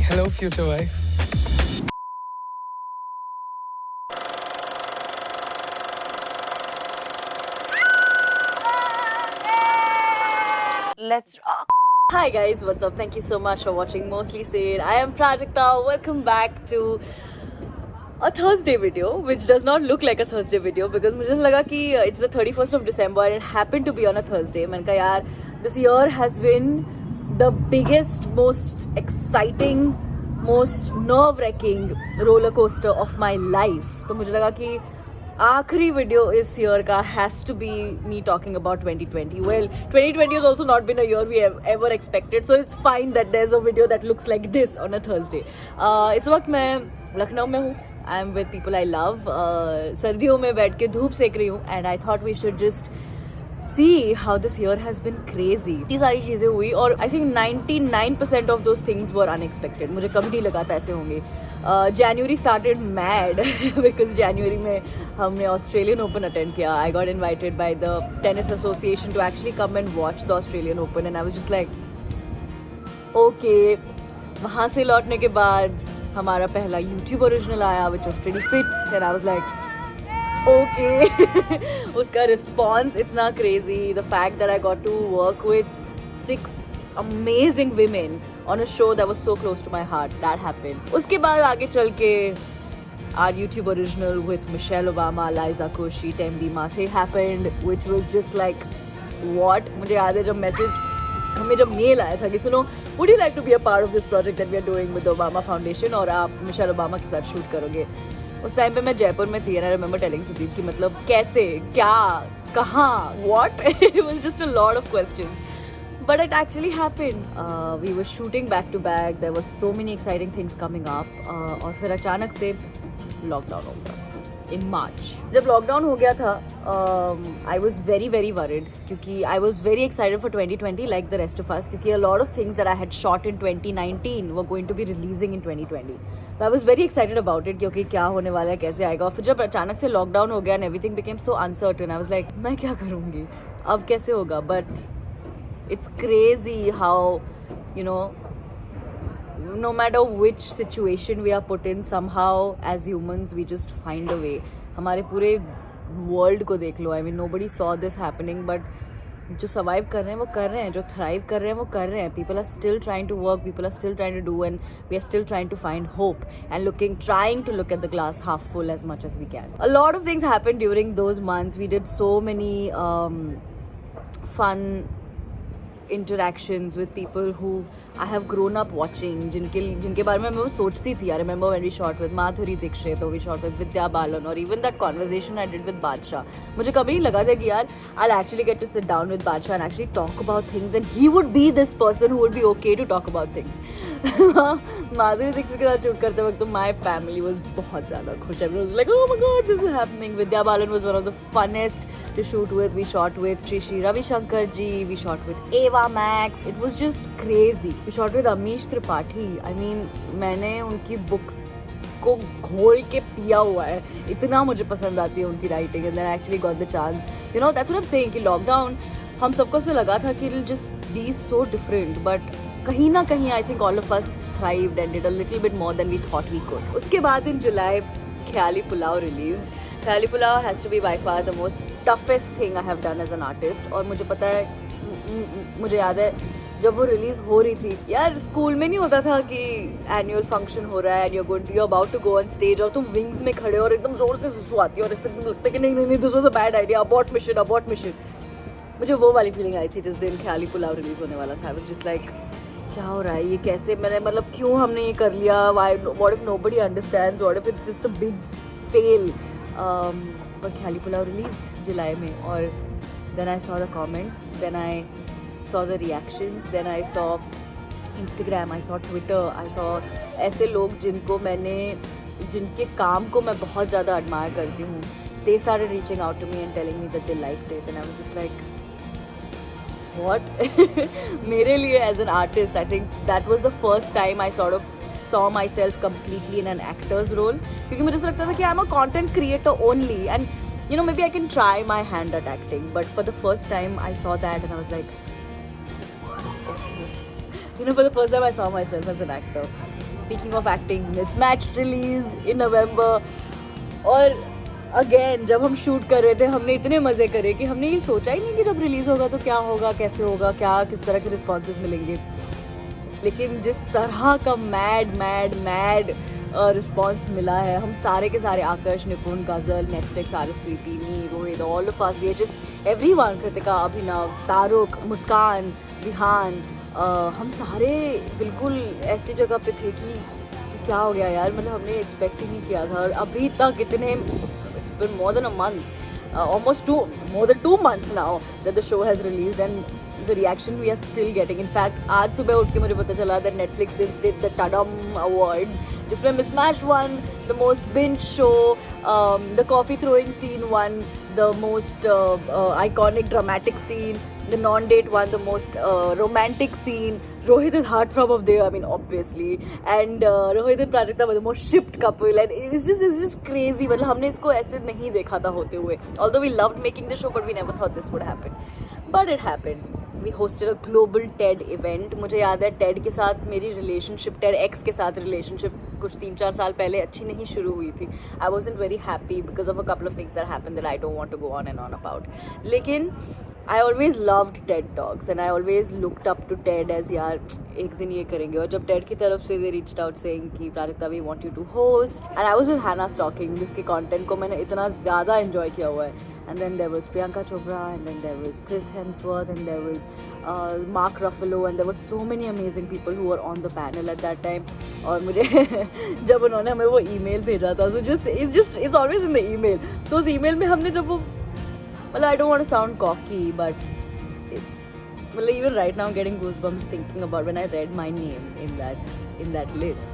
Hello, future wife. Let's rock. Hi guys, what's up? Thank you so much for watching Mostly Said. I am Prajakta. Welcome back to a Thursday video, which does not look like a Thursday video because मुझे लगा कि it's the 31st of December and it happened to be on a Thursday. मैंने कहा यार, this year has been the biggest, most exciting, most nerve-wracking roller coaster of my life. तो मुझे लगा कि आखिरी वीडियो इस ईयर का has to be me talking about 2020. Well 2020 has also not been a year we have ever expected, so it's fine that there's a video that looks like this on a Thursday. इस वक्त मैं लखनऊ में हूँ. I am with people I love. सर्दियों में बैठ के धूप सेक रही हूँ and I thought we should just see how this year has been crazy. इतनी सारी चीज़ें हुई और I think 99% of those things were unexpected. मुझे कभी नहीं लगा था ऐसे होंगे. January started mad because January में हमने Australian Open attend किया. I got invited by the Tennis Association to actually come and watch the Australian Open and I was just like, okay. वहाँ से लौटने के बाद हमारा पहला YouTube original आया which was pretty fit and I was like, okay. उसका response इतना crazy. The fact that I got to work with 6 amazing women on a show that was so close to my heart, that happened. उसके बाद आगे चल के our YouTube original with Michelle Obama, Liza Koshy, Tembi Mathe happened, which was just like what. मुझे याद है जब हमें जब मेल आया था कि सुनो, would you like to be a part of this project that we are doing with the Obama Foundation और आप मिशेल ओबामा के साथ शूट करोगे. उस टाइम पे मैं जयपुर में थी and I remember telling Sudeep कि मतलब कैसे, क्या, कहाँ, what. It was just a lot of questions. But it actually happened. We were shooting back to back. There was so many exciting things coming up. और फिर अचानक से लॉकडाउन हो गया in March. जब लॉकडाउन हो गया था, I was very very worried क्योंकि I was very excited for 2020 like the rest of us क्योंकि a lot of things that I had shot in 2019 were going to be releasing in 2020. So I was very excited about it क्योंकि क्या होने वाला है, कैसे आएगा. और फिर जब अचानक से लॉकडाउन हो गया and everything became so uncertain, I was like, मैं क्या करूँगी, अब कैसे होगा. But it's crazy how, you know, no matter which situation we are put in, somehow as humans we just find a way. हमारे पूरे world को देख लो. I mean nobody saw this happening, but जो survive कर रहे हैं वो कर रहे हैं, जो thrive कर रहे हैं वो कर रहे हैं. People are still trying to work, people are still trying to do, and we are still trying to find hope and trying to look at the glass half full as much as we can. A lot of things happened during those months. We did so many fun interactions with people who I have grown up watching, जिनके बारे में मैं सोचती थी. I remember when we shot with Madhuri Dixit or we shot with Vidya Balan or even that conversation I did with Badshah. मुझे कभी नहीं लगा था कि यार I'll actually get to sit down with Badshah and actually talk about things and he would be this person who would be okay to talk about things. Madhuri Dixit के साथ shoot करते वक्त तो my family was बहुत ज़्यादा खुश. Everyone was like, oh my god, this is happening. Vidya Balan was one of the funnest to shoot with. We shot with Shri Ravi Shankar ji, we shot with Ava Max. It was just crazy. We shot with Amish Tripathi. I mean, मैंने उनकी books को घोल के पिया हुआ है. इतना मुझे पसंद आती है उनकी writing and then I actually got the chance. You know, that's what I'm saying कि lockdown हम सबको से लगा था कि it'll just be so different, but कहीं ना कहीं I think all of us thrived and did a little bit more than we thought we could. उसके बाद in July Khyali pulao released. Khyali pulao has to be by far the most toughest thing I have done as an artist. और मुझे पता है, मुझे याद है जब वो रिलीज हो रही थी यार, स्कूल में नहीं होता था कि एनुअल फंक्शन हो रहा है and you about to go on stage और तुम विंग्स में खड़े और एकदम जोर से सुसु आती है और इससे लगता है कि नहीं this was a bad idea, abort mission. मुझे वो वाली फीलिंग आई थी जिस दिन ख्याली पुलाव रिलीज होने वाला था. आई वाज जस्ट लाइक क्या हो रहा है, ये कैसे, मैंने मतलब क्यों हमने ये कर लिया, what if nobody understands, what if it's just a big fail. पर ख्याली पुलाव रिलीज जुलाई में और then I saw the comments, then I saw the reactions, then I saw Instagram, I saw Twitter, I saw ऐसे लोग जिनके काम को मैं बहुत ज़्यादा एडमायर करती हूँ. They started reaching out to me and telling me that they liked it and I was just like what. मेरे लिए as an artist I think that was the first time I sort of saw myself completely in an actor's role क्योंकि मुझे ऐसा लगता था कि I'm a content creator only and you know maybe I can try my hand at acting, but for the first time I saw that and I was like, okay, for the first time I saw myself as an actor. Speaking of acting, Mismatched release in November. और again जब हम shoot कर रहे थे हमने इतने मज़े करे कि हमने ये सोचा ही नहीं कि जब रिलीज़ होगा तो क्या होगा, कैसे होगा, क्या किस तरह के रिस्पॉन्सेज मिलेंगे. लेकिन जिस तरह का मैड रिस्पॉन्स मिला है, हम सारे के सारे, Aakarsh, Nipun, Ghazal, Netflix, RSVP, me, Rohit, all of us, we just everyone, Kritika, Abhinav, Taruk, Muskan, Vihan, हम सारे बिल्कुल ऐसी जगह पे थे कि क्या हो गया यार, मतलब हमने एक्सपेक्ट ही नहीं किया था. और अभी तक इतने, it's been more than a month, almost more than 2 months now that the show has released, and the reaction we are still getting. In fact, आज सुबह उठ के मुझे पता चला that Netflix did the Tadam Awards, जिसमें Mismatched won the most binge show, the coffee throwing scene won the most iconic dramatic scene, the non-date won the most romantic scene. Rohit is heartthrob of the year, I mean, obviously, and Rohit and Prajakta were the most shipped couple, and it's just crazy. मतलब हमने इसको ऐसे नहीं देखा था होते हुए. Although we loved making the show, but we never thought this would happen. But it happened. We hosted a global TED event. मुझे याद है TED के साथ मेरी relationship, TEDx के साथ relationship कुछ 3-4 साल पहले अच्छी नहीं शुरू हुई थी. I wasn't very happy because of a couple of things that happened that I don't want to go on and on about. लेकिन I always loved TED Talks and I always looked up to TED as यार एक दिन ये करेंगे. और जब TED की तरफ से they reached out saying कि Prajakta we want you to host, and I was with Hannah Stocking, जिसके content को मैंने इतना ज़्यादा enjoy किया हुआ है. And then there was Priyanka Chopra, and then there was Chris Hemsworth, and there was Mark Ruffalo, and there were so many amazing people who were on the panel at that time. और मुझे जब उन्होंने हमें वो email भेजा था, so it's always in the email. तो उस email में हमने जब वो, well, I don't want to sound cocky, but well, even right now I'm getting goosebumps thinking about when I read my name in that list.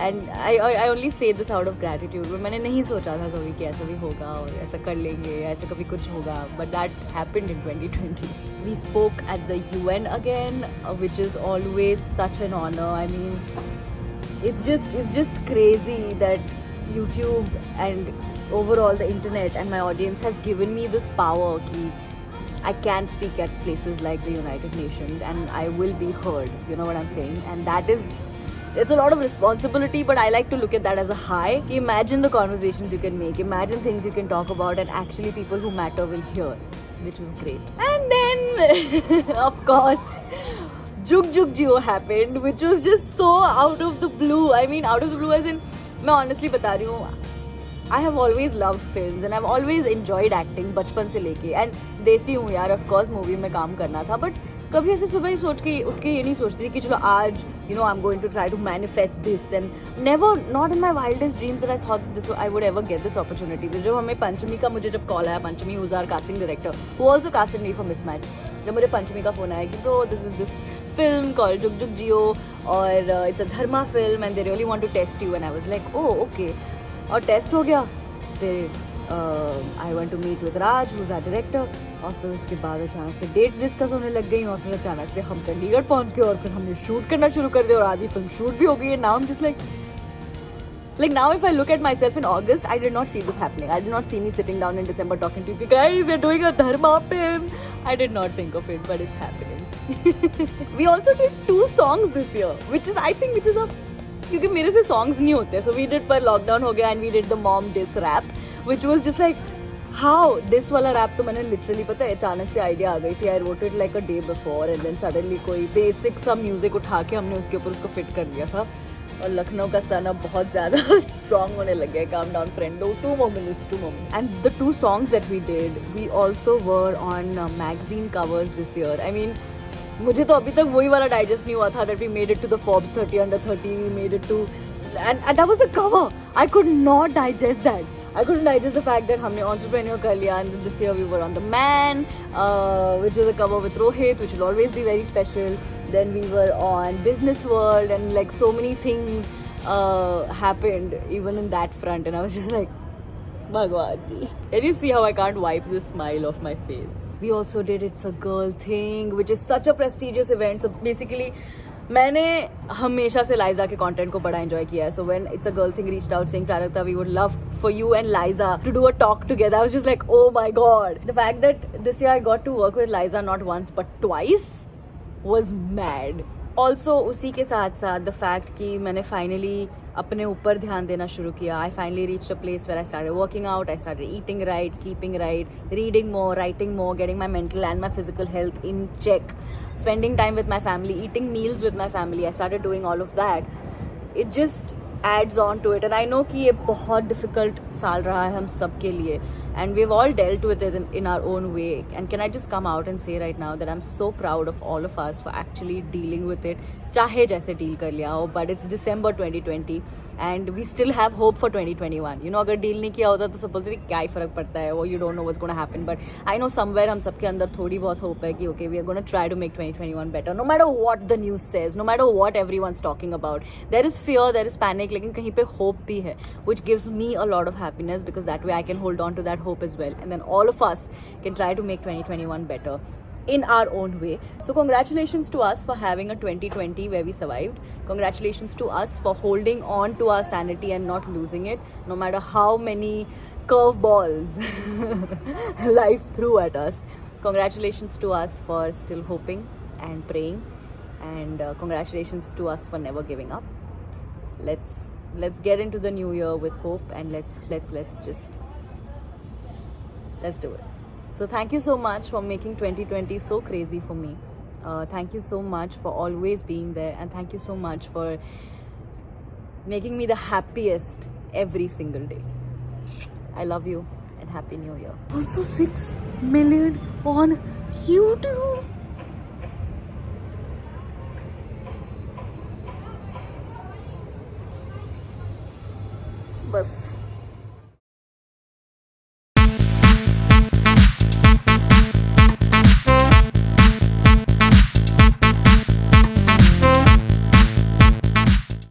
And I only say this out of gratitude. but मैंने नहीं सोचा था कभी कि ऐसा भी होगा और ऐसा कर लेंगे, ऐसा कभी कुछ होगा. But that happened in 2020. We spoke at the UN again, which is always such an honor. I mean, it's just crazy that YouTube and overall the internet and my audience has given me this power कि I can speak at places like the United Nations and I will be heard. You know what I'm saying? And that is, it's a lot of responsibility, but I like to look at that as a high. Imagine the conversations you can make, imagine things you can talk about, and actually people who matter will hear, which was great. And then, of course, Jug Jug Jio happened, which was just so out of the blue. I mean, out of the blue as in, मैं honestly बता रही हूँ, I have always loved films and I've always enjoyed acting बचपन से लेके. And देसी हूँ यार, of course, मूवी में काम करना था, but कभी ऐसे सुबह ही उठ के ये नहीं सोचती थी कि चलो आज I'm going to try to manifest this, and never, not in my wildest dreams that I thought that I would ever get this opportunity. तो जब हमें पंचमी का, मुझे जब कॉल आया, पंचमी who's our casting director, who also casted me for Mismatched, जब मुझे पंचमी का फ़ोन आया कि bro, this is this film called Jug Jug Jio, और it's a dharma film and they really want to test you, and I was like, oh okay. और test हो गया, फिर I want to meet with Raj who's our director, और फिर उसके बाद अचानक से डेट्स डिस्कस होने लग गई, और फिर अचानक से हम चंडीगढ़ पहुंच गए और फिर हमने शूट करना शुरू कर दिया और आधी फिल्म शूट भी हो गई है. Now I am just like now if I look at myself in August, I did not see this happening. I did not see me sitting down in December talking to you guys, we're doing a dharma film. I did not think of it, but it's happening. We also did 2 songs this year, which is I think which is a, क्योंकि मेरे से songs नहीं होते, so we did, पर lockdown हो गया and we did the mom this rap, which was just like how this वाला rap. तो मैंने लिटरली, पता है, अचानक से आइडिया आ गई थी. I wrote it like a day before and then suddenly कोई बेसिक सा म्यूजिक उठा के हमने उसके ऊपर उसको फिट कर दिया था. और लखनऊ का सन अब बहुत ज़्यादा स्ट्रॉन्ग होने लग गया. Calm down friend, 2 more minutes. And the 2 songs that we did, we also were on magazine covers this year. I mean, मुझे तो अभी तक वही वाला डाइजेस्ट नहीं हुआ था that we made it to the Forbes 30 under 30, we made it to, and that was the cover. I could not digest that. I couldn't digest the fact that हमने entrepreneur कर लिया, and this year we were on The Man, which was a cover with Rohit, which will always be very special. Then we were on Business World, and like so many things happened even in that front, and I was just like, Bhagwan ji. Can you see how I can't wipe this smile off my face? We also did It's a Girl Thing, which is such a prestigious event. So basically, मैंने हमेशा से लाइजा के content को बड़ा enjoy किया है. So when It's a Girl Thing reached out saying, Prajakta, we would love for you and Liza to do a talk together, I was just like, oh my god. The fact that this year I got to work with Liza not once but twice was mad. Also उसी के साथ साथ the fact कि मैंने finally अपने ऊपर ध्यान देना शुरू किया. I finally reached a place where I started working out, I started eating right, sleeping right, reading more, writing more, getting my mental and my physical health in check, spending time with my family, eating meals with my family. I started doing all of that. It just adds on to it, and I know कि ये बहुत difficult साल रहा है हम सब के लिए, and we've all dealt with it in our own way. And can I just come out and say right now that I'm so proud of all of us for actually dealing with it, चाहे जैसे deal कर लिया हो, but it's December 2020 and we still have hope for 2021. You know, अगर deal नहीं किया होता तो सब बोलते थे क्या ही फर्क पड़ता है वो, you don't know what's going to happen, but I know somewhere हम सबके अंदर थोड़ी बहुत hope है कि okay, we are going to try to make 2021 better, no matter what the news says, no matter what everyone's talking about. There is fear, there is panic, लेकिन कहीं पे hope भी है, which gives me a lot of happiness because that way I can hold on to that hope as well, and then all of us can try to make 2021 better in our own way. So congratulations to us for having a 2020 where we survived. Congratulations to us for holding on to our sanity and not losing it, no matter how many curveballs life threw at us. Congratulations to us for still hoping and praying, and congratulations to us for never giving up. Let's get into the new year with hope, and let's do it. So thank you so much for making 2020 so crazy for me. Thank you so much for always being there, and thank you so much for making me the happiest every single day. I love you and Happy New Year. Also 6 million on YouTube. बस